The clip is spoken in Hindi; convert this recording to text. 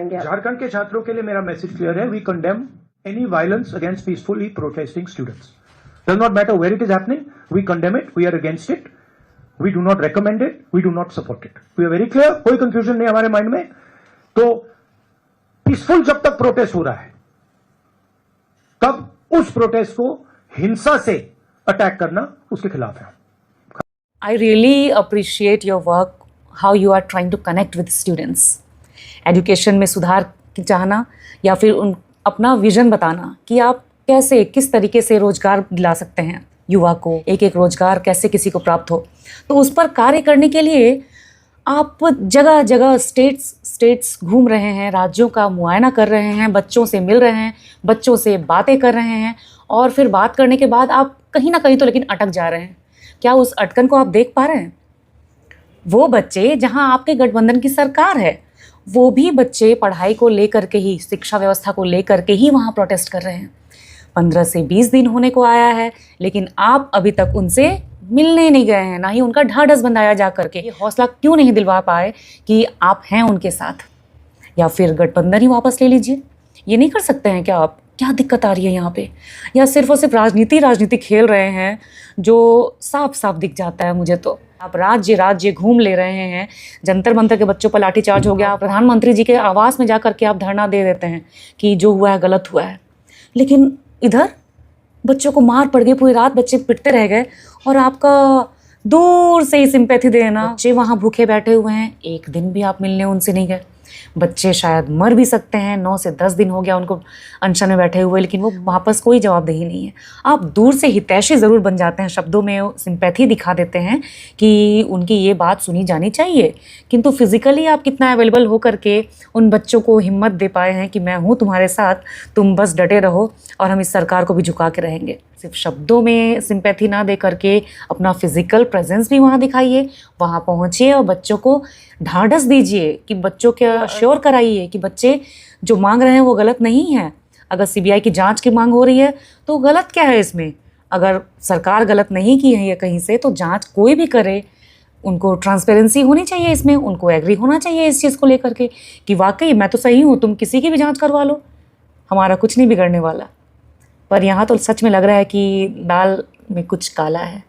चाहेंगे आप? झारखंड के छात्रों के लिए मेरा मैसेज क्लियर है, we condemn any violence against peacefully protesting students. Does not matter where it is happening, we condemn it, we are against it, we do not recommend it, we do not support it. We are very clear, कोई कंफ्यूजन नहीं हमारे माइंड में. तो पीसफुल जब तक प्रोटेस्ट हो रहा है, तब उस प्रोटेस्ट को हिंसा से अटैक करना उसके खिलाफ है. I really appreciate your work, how you are trying to connect with students. Education में सुधार की चाहना या फिर अपना विजन बताना कि आप कैसे किस तरीके से रोजगार दिला सकते हैं युवा को, एक एक रोजगार कैसे किसी को प्राप्त हो, तो उस पर कार्य करने के लिए आप जगह जगह स्टेट्स घूम रहे हैं, राज्यों का मुआयना कर रहे हैं, बच्चों से मिल रहे हैं, बच्चों से बातें कर रहे हैं, और फिर बात करने के बाद आप कहीं ना कहीं तो लेकिन अटक जा रहे हैं. क्या उस अटकन को आप देख पा रहे हैं? वो बच्चे जहां आपके गठबंधन की सरकार है, वो भी बच्चे पढ़ाई को लेकर के ही, शिक्षा व्यवस्था को लेकर के ही वहाँ प्रोटेस्ट कर रहे हैं. 15 से 20 दिन होने को आया है, लेकिन आप अभी तक उनसे मिलने नहीं गए हैं, ना ही उनका ढाढ़स बंधाया जा करके. ये हौसला क्यों नहीं दिलवा पाए कि आप हैं उनके साथ, या फिर गठबंधन ही वापस ले लीजिए? ये नहीं कर सकते हैं क्या आप? क्या दिक्कत आ रही है यहाँ पे? या सिर्फ और सिर्फ राजनीति खेल रहे हैं, जो साफ साफ दिख जाता है मुझे. तो आप राज्य घूम ले रहे हैं, जंतर मंतर के बच्चों पर लाठीचार्ज हो गया, प्रधानमंत्री जी के आवास में जा करके आप धरना दे देते हैं कि जो हुआ है गलत हुआ है, लेकिन इधर बच्चों को मार पड़ गई, पूरी रात बच्चे पिटते रह गए, और आपका दूर से ही सिंपैथी देना. बच्चे वहाँ भूखे बैठे हुए हैं, एक दिन भी आप मिलने उनसे नहीं गए. बच्चे शायद मर भी सकते हैं, 9 से 10 दिन हो गया उनको अनशन में बैठे हुए, लेकिन वो वापस कोई जवाबदेही नहीं है. आप दूर से हितैषी ज़रूर बन जाते हैं, शब्दों में सिंपैथी दिखा देते हैं कि उनकी ये बात सुनी जानी चाहिए, किंतु फिज़िकली आप कितना अवेलेबल हो करके उन बच्चों को हिम्मत दे पाए हैं कि मैं हूँ तुम्हारे साथ, तुम बस डटे रहो और हम इस सरकार को भी झुका के रहेंगे. सिर्फ शब्दों में सिंपैथी ना दे करके अपना फिजिकल प्रेजेंस भी वहाँ दिखाइए, वहाँ पहुँचिए और बच्चों को ढाढ़स दीजिए कि बच्चों के श्योर कराइए कि बच्चे जो मांग रहे हैं वो गलत नहीं है. अगर सीबीआई की जांच की मांग हो रही है तो गलत क्या है इसमें? अगर सरकार गलत नहीं की है या कहीं से, तो जांच कोई भी करे, उनको ट्रांसपेरेंसी होनी चाहिए इसमें, उनको एग्री होना चाहिए इस चीज़ को लेकर के कि वाकई मैं तो सही हूँ, तुम किसी की भी जाँच करवा लो, हमारा कुछ नहीं बिगड़ने वाला. पर यहाँ तो सच में लग रहा है कि दाल में कुछ काला है.